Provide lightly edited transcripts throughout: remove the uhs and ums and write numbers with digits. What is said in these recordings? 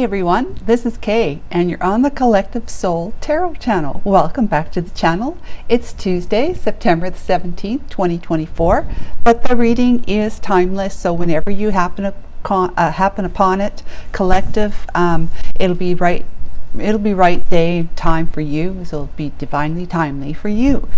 Hey everyone, this is Kay and you're on the Collective Soul Tarot channel. Welcome back to the channel. It's Tuesday, September the 17th, 2024, but the reading is timeless, so whenever you happen upon it, collective, it'll be right day time for you, so it'll be divinely timely for you.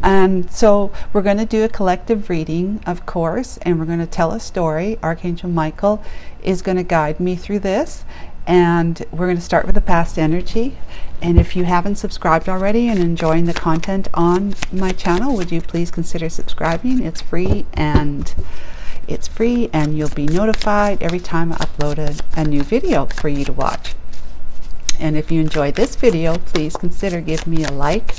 And so we're going to do a collective reading, of course, and we're going to tell a story. Archangel Michael is going to guide me through this, and we're going to start with the past energy. And if you haven't subscribed already and enjoying the content on my channel, would you please consider subscribing? It's free and you'll be notified every time I upload a new video for you to watch. And if you enjoyed this video, please consider giving me a like,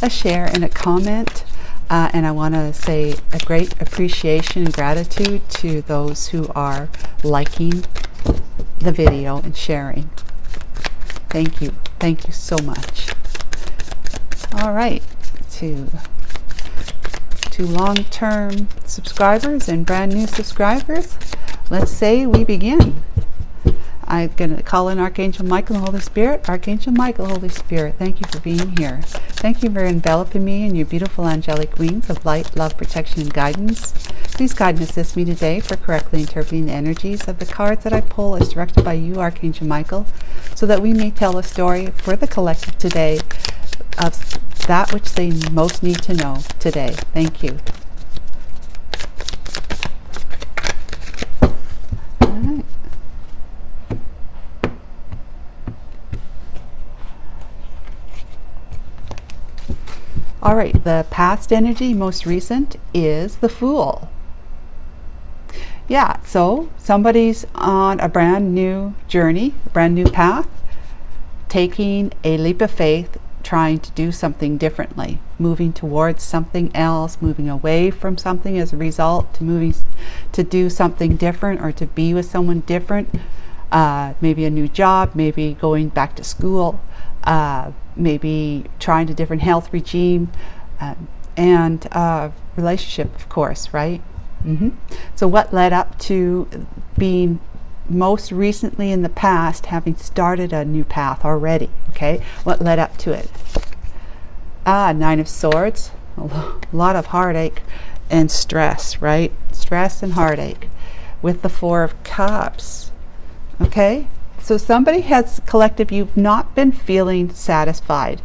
a share, and a comment. And I want to say a great appreciation and gratitude to those who are liking the video and sharing. Thank you. Thank you so much. All right. To long-term subscribers and brand new subscribers, let's say we begin. I'm going to call in Archangel Michael and Holy Spirit. Archangel Michael, Holy Spirit, thank you for being here. Thank you for enveloping me in your beautiful angelic wings of light, love, protection, and guidance. Please guide and assist me today for correctly interpreting the energies of the cards that I pull as directed by you, Archangel Michael, so that we may tell a story for the collective today of that which they most need to know today. Thank you. All right, the past energy, most recent, is the Fool. Yeah, so somebody's on a brand new journey, a brand new path, taking a leap of faith, trying to do something differently, moving towards something else, moving away from something as a result, to moving to do something different or to be with someone different, maybe a new job, maybe going back to school, maybe trying a different health regime, and relationship, of course, right? So what led up to being most recently in the past, having started a new path already, okay? What led up to it? Nine of Swords, a lot of heartache and stress, right? Stress and heartache with the Four of Cups, okay? So somebody has, collective, you've not been feeling satisfied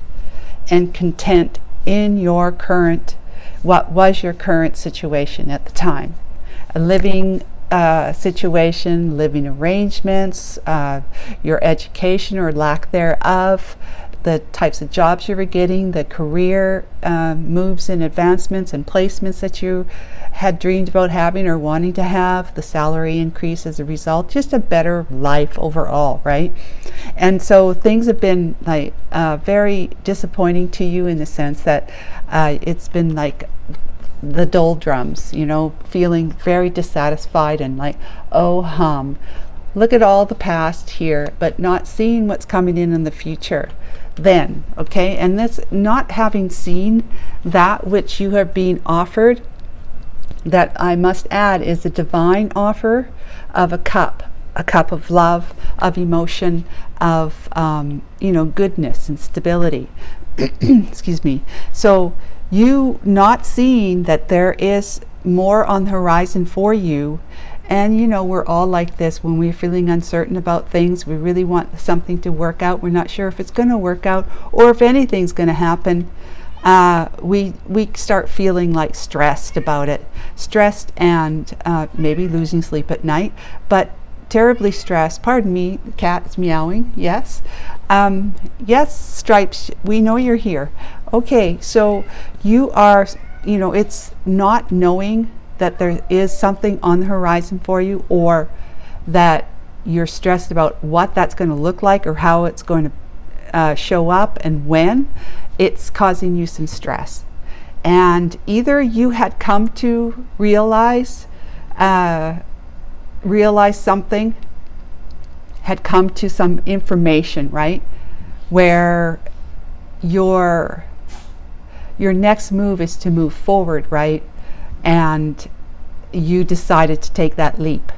and content in your current, what was your current situation at the time. A living situation, living arrangements, your education or lack thereof, the types of jobs you were getting, the career moves and advancements and placements that you had dreamed about having or wanting to have, the salary increase as a result, just a better life overall, right? And so things have been like very disappointing to you in the sense that it's been like the doldrums, you know, feeling very dissatisfied and like, oh hum, look at all the past here, but not seeing what's coming in the future then, okay? And this, not having seen that which you have been offered, that I must add is a divine offer of a cup of love, of emotion, of you know, goodness and stability. Excuse me. So you not seeing that there is more on the horizon for you. And you know, we're all like this when we're feeling uncertain about things. We really want something to work out. We're not sure if it's going to work out or if anything's going to happen. We start feeling like stressed about it, stressed and maybe losing sleep at night, but terribly stressed. Pardon me, the cat is meowing. Yes. Yes, Stripes, we know you're here. Okay, so you are, you know, it's not knowing that there is something on the horizon for you, or that you're stressed about what that's going to look like or how it's going to show up and when. It's causing you some stress. And either you had come to realize something, had come to some information, right, where your next move is to move forward, right, and you decided to take that leap,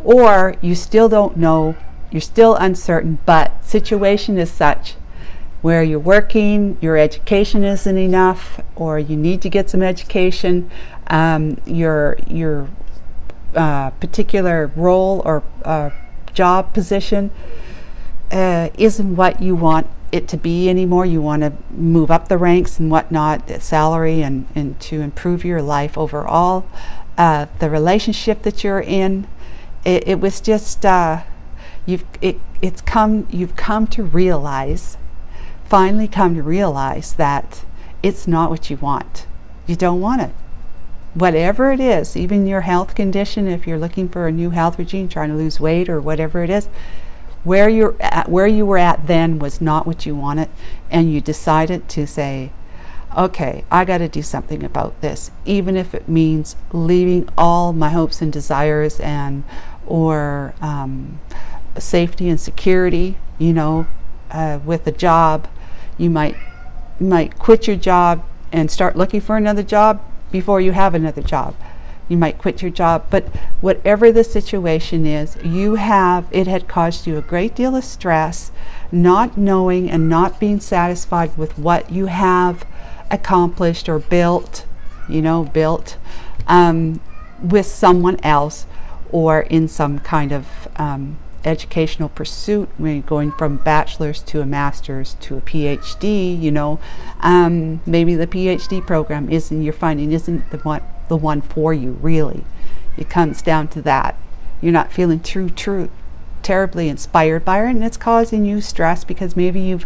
or you still don't know You're still uncertain, but situation is such where you're working, your education isn't enough, or you need to get some education, your particular role or job position isn't what you want it to be anymore. You want to move up the ranks and whatnot, the salary, and to improve your life overall. The relationship that you're in, it was just you've come to realize, finally come to realize that it's not what you want. You don't want it. Whatever it is, even your health condition, if you're looking for a new health regime, trying to lose weight or whatever it is, where you were at then was not what you wanted, and you decided to say, okay, I got to do something about this, even if it means leaving all my hopes and desires or safety and security, with a job. You might quit your job and start looking for another job before you have another job. You might quit your job, but whatever the situation is, it had caused you a great deal of stress, not knowing and not being satisfied with what you have accomplished or built with someone else, or in some kind of educational pursuit, going from bachelor's to a master's to a PhD. Maybe the PhD program you're finding isn't the one for you, really. It comes down to that. You're not feeling terribly inspired by it, and it's causing you stress because maybe you've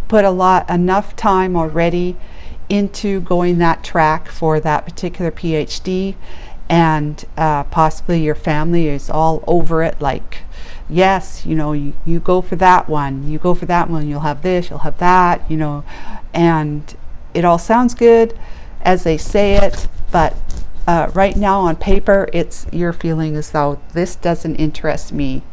put enough time already into going that track for that particular PhD, and possibly your family is all over it, like, yes, you go for that one, you'll have this, you'll have that, and it all sounds good as they say it, but right now on paper you're feeling as though this doesn't interest me,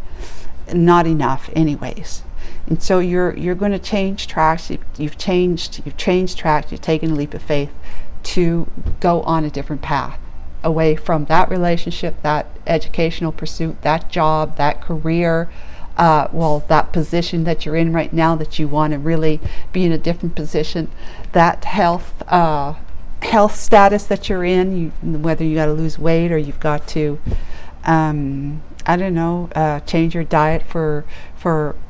not enough anyways. And so you're going to change tracks. You've changed tracks. You've taken a leap of faith to go on a different path, away from that relationship, that educational pursuit, that job, that career, that position that you're in right now that you want to really be in a different position, that health status that you're in, whether you got to lose weight or you've got to change your diet for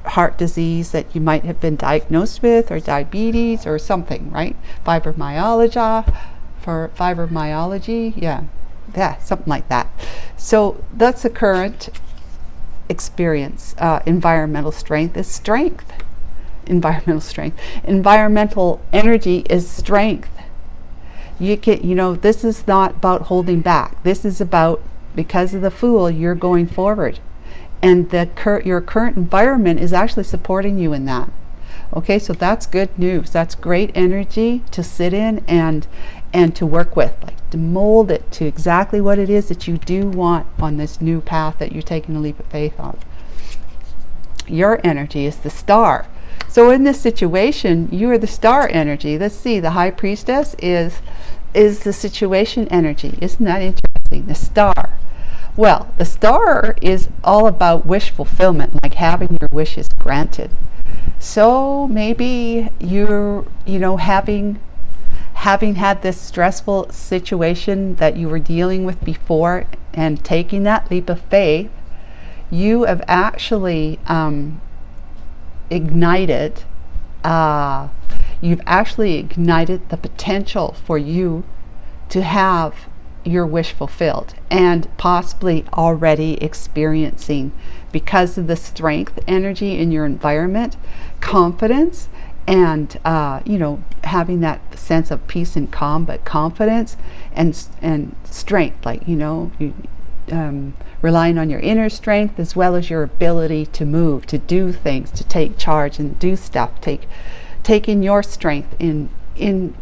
heart disease that you might have been diagnosed with, or diabetes or something, right? Fibromyalgia, yeah, something like that. So that's the current experience. Environmental strength is strength. Environmental energy is strength. This is not about holding back. This is about, because of the Fool, you're going forward, and your current environment is actually supporting you in that. Okay, so that's good news. That's great energy to sit in and to work with, like to mold it to exactly what it is that you do want on this new path that you're taking a leap of faith on. Your energy is the star. So in this situation, you are the star energy. Let's see, the High Priestess is the situation energy. Isn't that interesting? The star. Well, the star is all about wish fulfillment, like having your wishes granted. So maybe you're, having had this stressful situation that you were dealing with before, and taking that leap of faith, you have actually ignited the potential for you to have your wish fulfilled, and possibly already experiencing, because of the strength energy in your environment, confidence, and having that sense of peace and calm, but confidence and strength, like relying on your inner strength as well as your ability to move, to do things, to take charge and do stuff, taking your strength into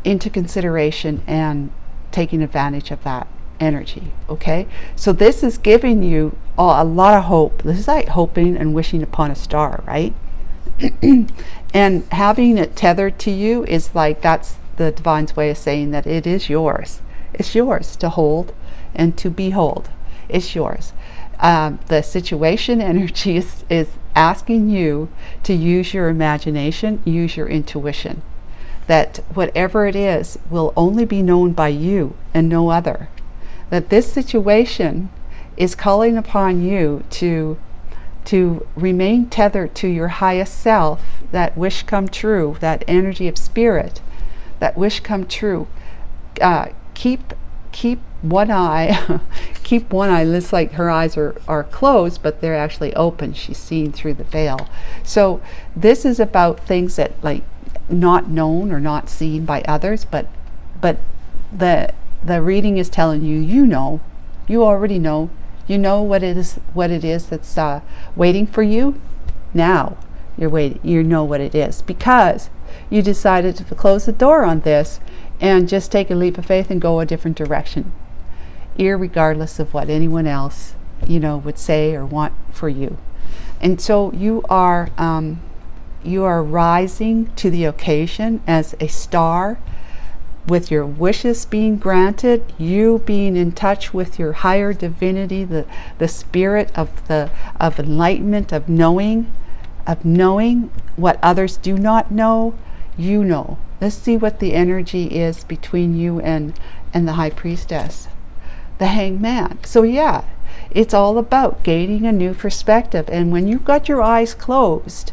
consideration and taking advantage of that energy. Okay, so this is giving you a lot of hope. This is like hoping and wishing upon a star, right? And having it tethered to you is like, that's the divine's way of saying that it is yours. It's yours to hold and to behold. It's yours. The situation energy is asking you to use your imagination, use your intuition. That whatever it is will only be known by you and no other. That this situation is calling upon you to remain tethered to your highest self, that wish come true, that energy of spirit, that wish come true. Keep one eye, keep one eye. Looks like her eyes are closed, but they're actually open. She's seeing through the veil. So this is about things that like not known or not seen by others, but the reading is telling you, you already know. You know what it is that's waiting for you. Now you're waiting. You know what it is because you decided to close the door on this and just take a leap of faith and go a different direction, irregardless of what anyone else would say or want for you. And so you are rising to the occasion as a star, with your wishes being granted, you being in touch with your higher divinity, the spirit of enlightenment, of knowing what others do not know. You know. Let's see what the energy is between you and the High Priestess, the Hanged Man. So yeah, it's all about gaining a new perspective. And when you've got your eyes closed,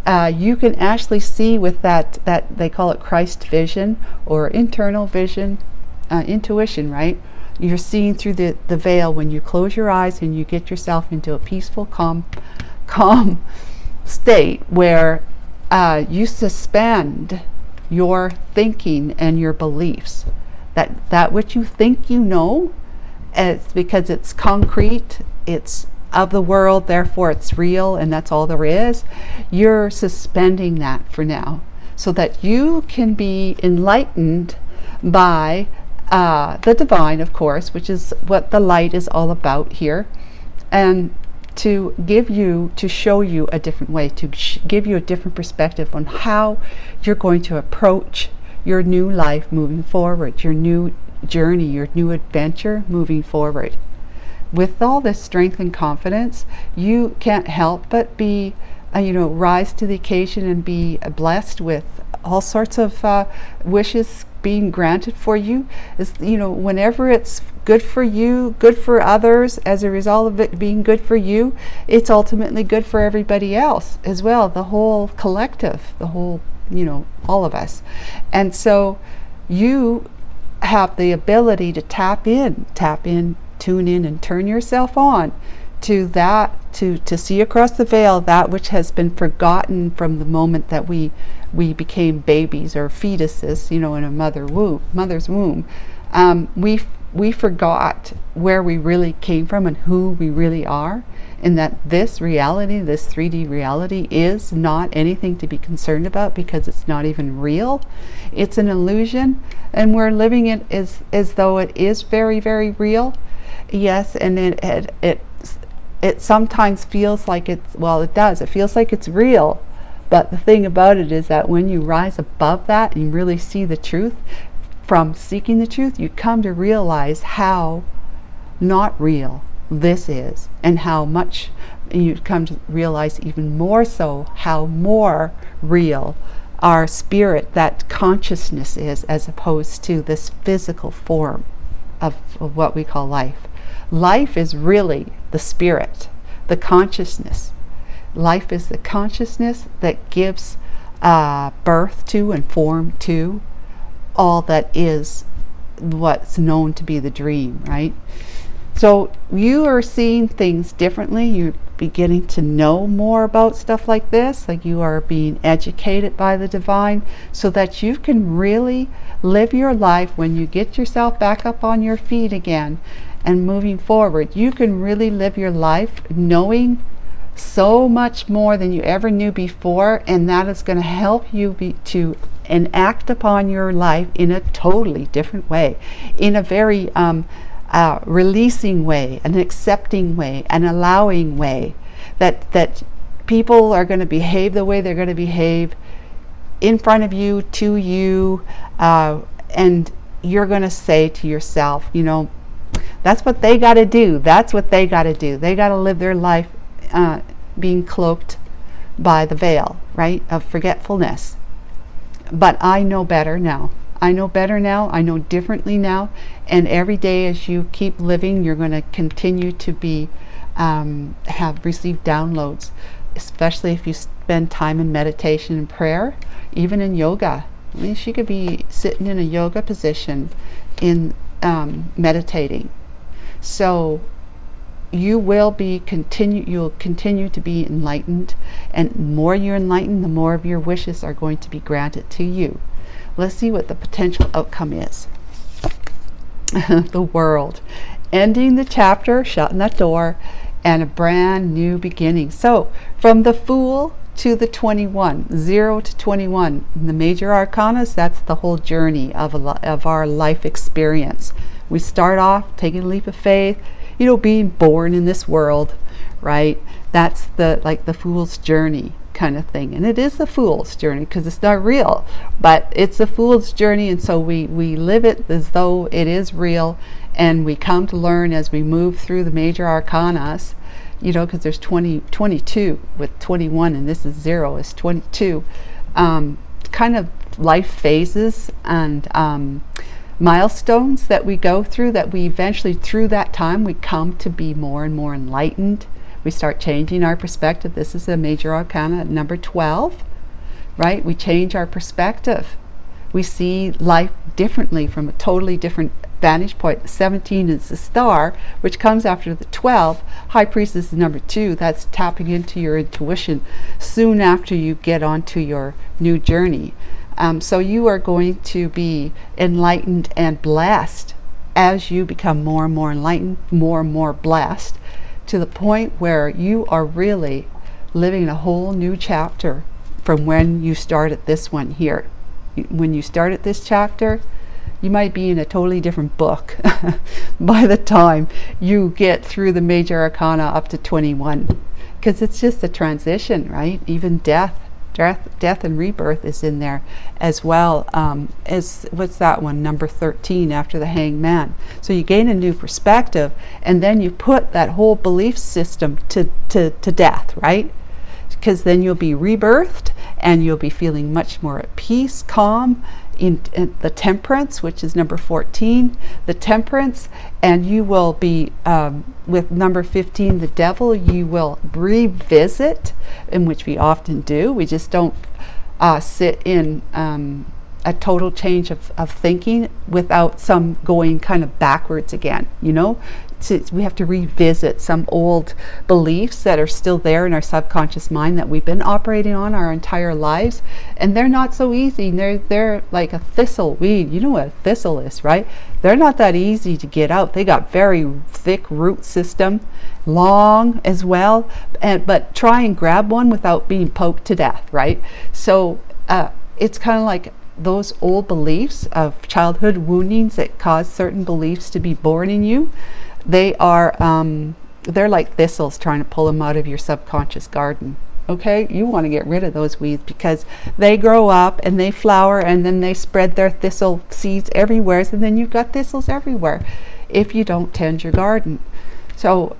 you can actually see with that they call it Christ vision or internal vision, intuition, right? You're seeing through the veil when you close your eyes and you get yourself into a peaceful, calm state where you suspend your thinking and your beliefs. That which you think you know, it's because it's concrete, it's of the world, therefore it's real, and that's all there is. You're suspending that for now so that you can be enlightened by the divine, of course, which is what the light is all about here, and to show you a different way, to give you a different perspective on how you're going to approach your new life moving forward, your new journey, your new adventure moving forward. With all this strength and confidence, you can't help but be, rise to the occasion and be blessed with all sorts of wishes being granted for you. Whenever it's good for you, good for others, as a result of it being good for you, it's ultimately good for everybody else as well, the whole collective, the whole, all of us. And so you have the ability to tap in, tune in and turn yourself on to that, to see across the veil that which has been forgotten from the moment that we became babies or fetuses, in a mother's womb. We forgot where we really came from and who we really are, and that this reality, this 3D reality, is not anything to be concerned about because it's not even real. It's an illusion, and we're living it as though it is very, very real. Yes, and it sometimes feels like it does. It feels like it's real. But the thing about it is that when you rise above that and you really see the truth, from seeking the truth, you come to realize how not real this is, and how much you come to realize even more so how more real our spirit, that consciousness is, as opposed to this physical form of what we call life. Life is really the spirit, the consciousness. Life is the consciousness that gives birth to and form to all that is what's known to be the dream, right? So you are seeing things differently. You're beginning to know more about stuff like this, like you are being educated by the divine, so that you can really live your life when you get yourself back up on your feet again and moving forward. You can really live your life knowing so much more than you ever knew before, and that is going to help you to enact upon your life in a totally different way, in a very releasing way, an accepting way, an allowing way, that people are going to behave the way they're going to behave in front of you, to you, and you're going to say to yourself, That's what they got to do. That's what they got to do. They got to live their life being cloaked by the veil, right, of forgetfulness. But I know better now. I know better now. I know differently now. And every day as you keep living, you're going to continue to be have received downloads, especially if you spend time in meditation and prayer, even in yoga. I mean, she could be sitting in a yoga position in meditating. So you will you'll continue to be enlightened, and the more you're enlightened, the more of your wishes are going to be granted to you. Let's see what the potential outcome is. The World. Ending the chapter, shutting that door, and a brand new beginning. So from the Fool to the 21, 0 to 21, in the major arcanas, that's the whole journey of our life experience. We start off taking a leap of faith, being born in this world, right? That's like the Fool's journey kind of thing. And it is the Fool's journey because it's not real, but it's the Fool's journey. And so we live it as though it is real, and we come to learn as we move through the major arcanas, because there's 22 with 21, and this is 0 is 22, kind of life phases and milestones that we go through, that we eventually, through that time, we come to be more and more enlightened. We start changing our perspective. This is a major arcana, number 12, right? We change our perspective. We see life differently, from a totally different vantage point. 17 is the Star, which comes after the 12. High Priestess is number 2. That's tapping into your intuition soon after you get onto your new journey. So you are going to be enlightened and blessed as you become more and more enlightened, more and more blessed, to the point where you are really living a whole new chapter from when you started this one here. When you started this chapter, you might be in a totally different book by the time you get through the major arcana up to 21, because it's just a transition, right? Even death and rebirth is in there as well, as what's that one, number 13, after the Hanged Man. So you gain a new perspective, and then you put that whole belief system to death, right? Because then you'll be rebirthed, and you'll be feeling much more at peace, calm, in the Temperance, which is number 14, the Temperance. And you will be with number 15, the Devil, you will revisit, in which we often do. We just don't sit in a total change of thinking without some going kind of backwards again, we have to revisit some old beliefs that are still there in our subconscious mind that we've been operating on our entire lives, and they're not so easy. They're like a thistle weed. You know what a thistle is, right? They're not that easy to get out. They got very thick root system, long as well, but try and grab one without being poked to death, right? So it's kind of like those old beliefs of childhood woundings that cause certain beliefs to be born in you. They are they're like thistles trying to pull them out of your subconscious garden. Okay, you want to get rid of those weeds, because they grow up and they flower, and then they spread their thistle seeds everywhere, and then you've got thistles everywhere if you don't tend your garden. So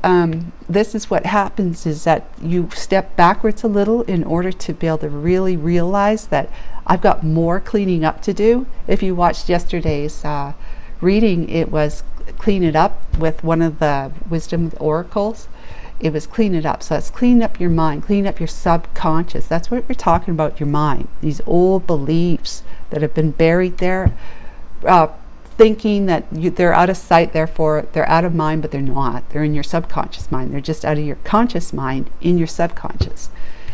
this is what happens, is that you step backwards a little in order to be able to really realize that I've got more cleaning up to do. If you watched yesterday's reading, it was clean it up with one of the wisdom oracles. It was clean it up. So it's clean up your mind, clean up your subconscious. That's what we're talking about, your mind. These old beliefs that have been buried there, thinking that they're out of sight, therefore they're out of mind, but they're not. They're in your subconscious mind. They're just out of your conscious mind in your subconscious.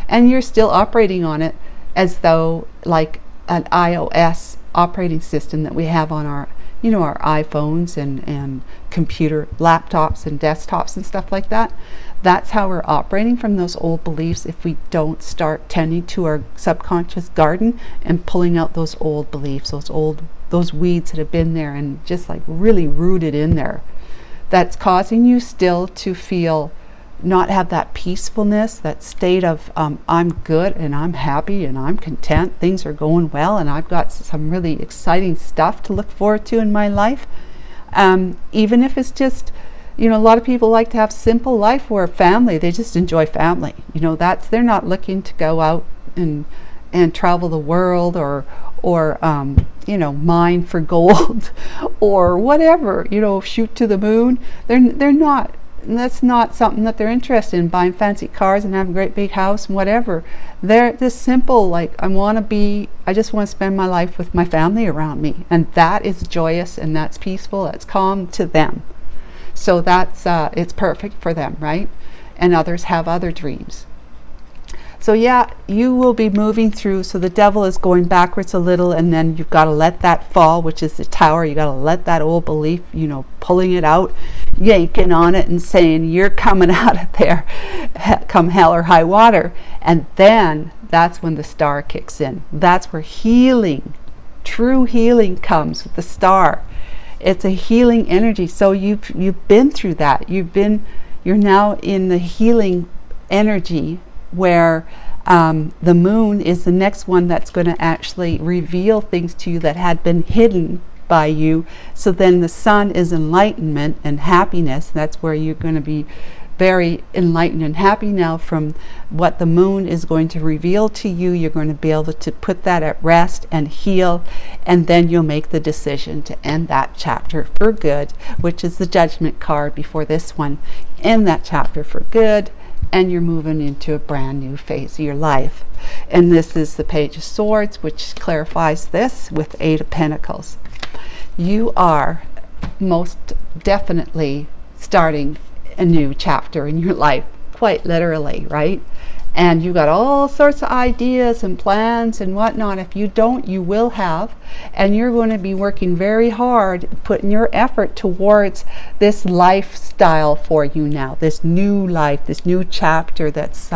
And you're still operating on it as though like an iOS operating system that we have on our our iPhones and computer laptops and desktops and stuff like that. That's how we're operating from those old beliefs if we don't start tending to our subconscious garden and pulling out those old beliefs, those weeds that have been there and just like really rooted in there. That's causing you still to feel not have that peacefulness, that state of I'm good and I'm happy and I'm content, things are going well, and I've got some really exciting stuff to look forward to in my life. Even if it's just, a lot of people like to have simple life where family, they just enjoy family. They're not looking to go out and travel the world or mine for gold or whatever, shoot to the moon. They're not. That's not something that they're interested in, buying fancy cars and having a great big house and whatever. They're this simple, like, I just want to spend my life with my family around me. And that is joyous, and that's peaceful, that's calm to them. So that's, it's perfect for them, right? And others have other dreams. So yeah, you will be moving through. So the devil is going backwards a little, and then you've got to let that fall, which is the tower. You got to let that old belief, pulling it out, yanking on it and saying, you're coming out of there, come hell or high water. And then that's when the star kicks in. That's where healing, true healing comes with the star. It's a healing energy. So you've been through that. You're now in the healing energy, where the moon is the next one that's going to actually reveal things to you that had been hidden by you. So then the sun is enlightenment and happiness. That's where you're going to be very enlightened and happy now from what the moon is going to reveal to you. You're going to be able to put that at rest and heal, and then you'll make the decision to end that chapter for good, which is the judgment card before this one. End that chapter for good, and you're moving into a brand new phase of your life. And this is the Page of Swords, which clarifies this with Eight of Pentacles. You are most definitely starting a new chapter in your life, quite literally, right? And you got all sorts of ideas and plans and whatnot. If you don't, you will have. And you're going to be working very hard, putting your effort towards this lifestyle for you now, this new life, this new chapter that's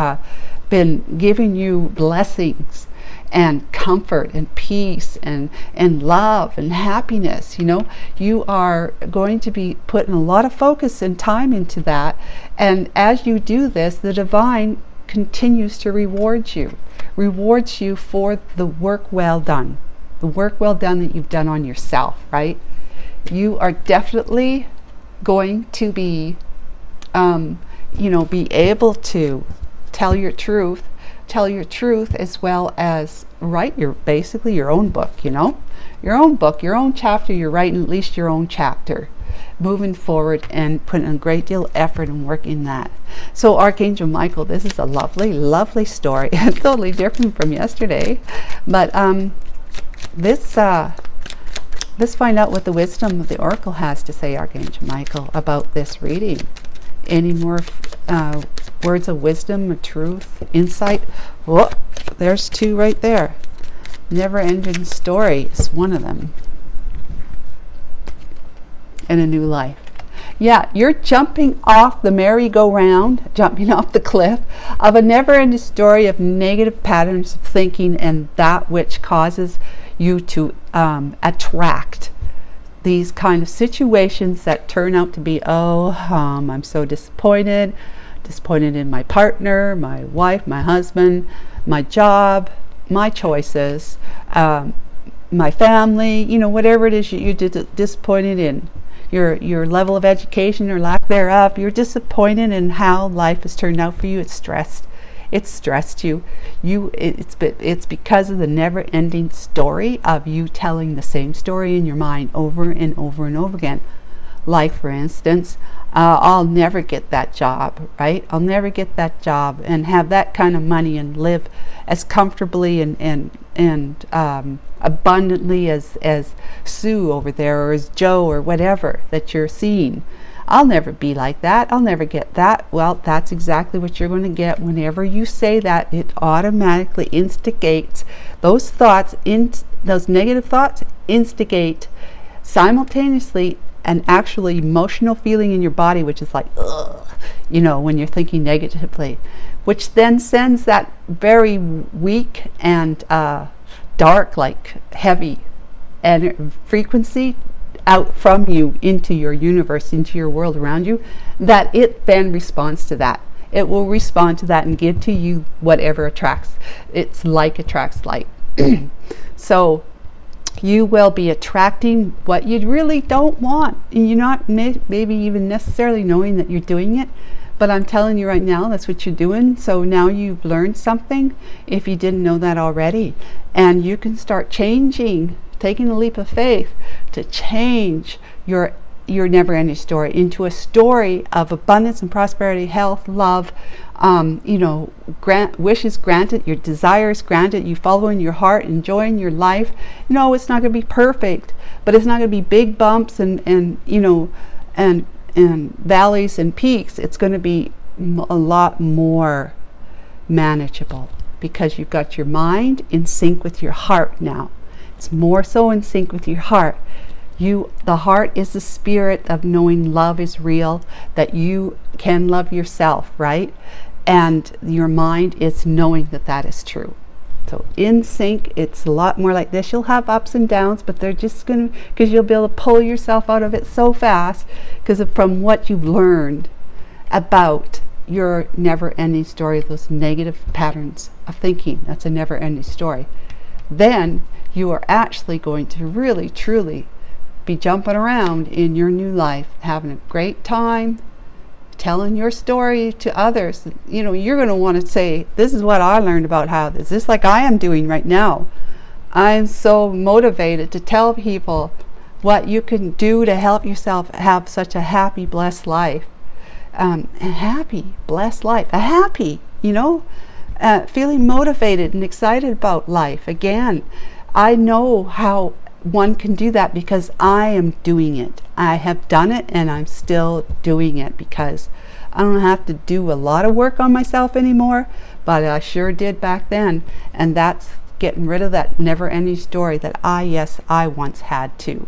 been giving you blessings and comfort and peace and love and happiness. You are going to be putting a lot of focus and time into that. And as you do this, the divine continues to reward you for the work well done, that you've done on yourself, right? You are definitely going to be be able to tell your truth as well as write basically your own book, your own chapter. You're writing at least your own chapter, moving forward and putting a great deal of effort and work in that. So Archangel Michael, this is a lovely, lovely story. It's totally different from yesterday, but let's find out what the wisdom of the Oracle has to say, Archangel Michael, about this reading. Any more words of wisdom, of truth, insight? Whoa, there's two right there. Never-ending story is one of them. And a new life. Yeah, you're jumping off the merry-go-round, jumping off the cliff of a never-ending story of negative patterns of thinking, and that which causes you to attract these kind of situations that turn out to be, I'm so disappointed in my partner, my wife, my husband, my job, my choices, my family, whatever it is you're disappointed in. Your level of education or lack thereof, you're disappointed in how life has turned out for you. It's stressed you. It's because of the never-ending story of you telling the same story in your mind over and over and over again. Like, for instance, I'll never get that job, right? I'll never get that job and have that kind of money and live as comfortably and abundantly as Sue over there, or as Joe, or whatever that you're seeing. I'll never be like that. I'll never get that. Well, that's exactly what you're going to get whenever you say that. It automatically instigates those thoughts, those negative thoughts instigate simultaneously an actually emotional feeling in your body, which is like, ugh, when you're thinking negatively, which then sends that very weak and dark, like heavy frequency out from you into your universe, into your world around you, that it then responds to that. It will respond to that and give to you whatever attracts. It's like attracts like. So You will be attracting what you really don't want. And you're not maybe even necessarily knowing that you're doing it, but I'm telling you right now, that's what you're doing. So now you've learned something if you didn't know that already. And you can start changing, taking a leap of faith to change your never-ending story into a story of abundance and prosperity, health, love, wishes granted, your desires granted, you following your heart, enjoying your life. No, it's not going to be perfect, but it's not going to be big bumps and valleys and peaks. It's going to be a lot more manageable because you've got your mind in sync with your heart now. It's more so in sync with your heart. The heart is the spirit of knowing love is real, that you can love yourself, right? And your mind is knowing that that is true. So in sync, it's a lot more like this. You'll have ups and downs, but they're just going to, because you'll be able to pull yourself out of it so fast because from what you've learned about your never-ending story, those negative patterns of thinking. That's a never-ending story. Then you are actually going to really, truly be jumping around in your new life, having a great time, telling your story to others. You're going to want to say, this is what I learned about how this, just like I am doing right now. I'm so motivated to tell people what you can do to help yourself have such a happy, blessed life. A happy, blessed life. A happy, feeling motivated and excited about life. Again, I know how one can do that because I am doing it. I have done it and I'm still doing it because I don't have to do a lot of work on myself anymore, but I sure did back then. And that's getting rid of that never-ending story that I once had too.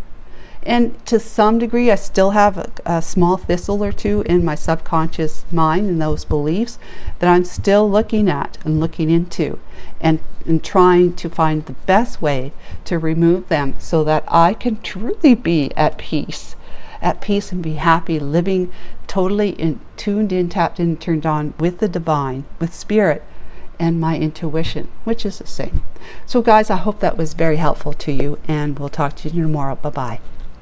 And to some degree, I still have a small thistle or two in my subconscious mind and those beliefs that I'm still looking at and looking into and trying to find the best way to remove them so that I can truly be at peace and be happy, living totally tuned in, tapped in, turned on with the divine, with spirit, and my intuition, which is the same. So guys, I hope that was very helpful to you, and we'll talk to you tomorrow. Bye-bye.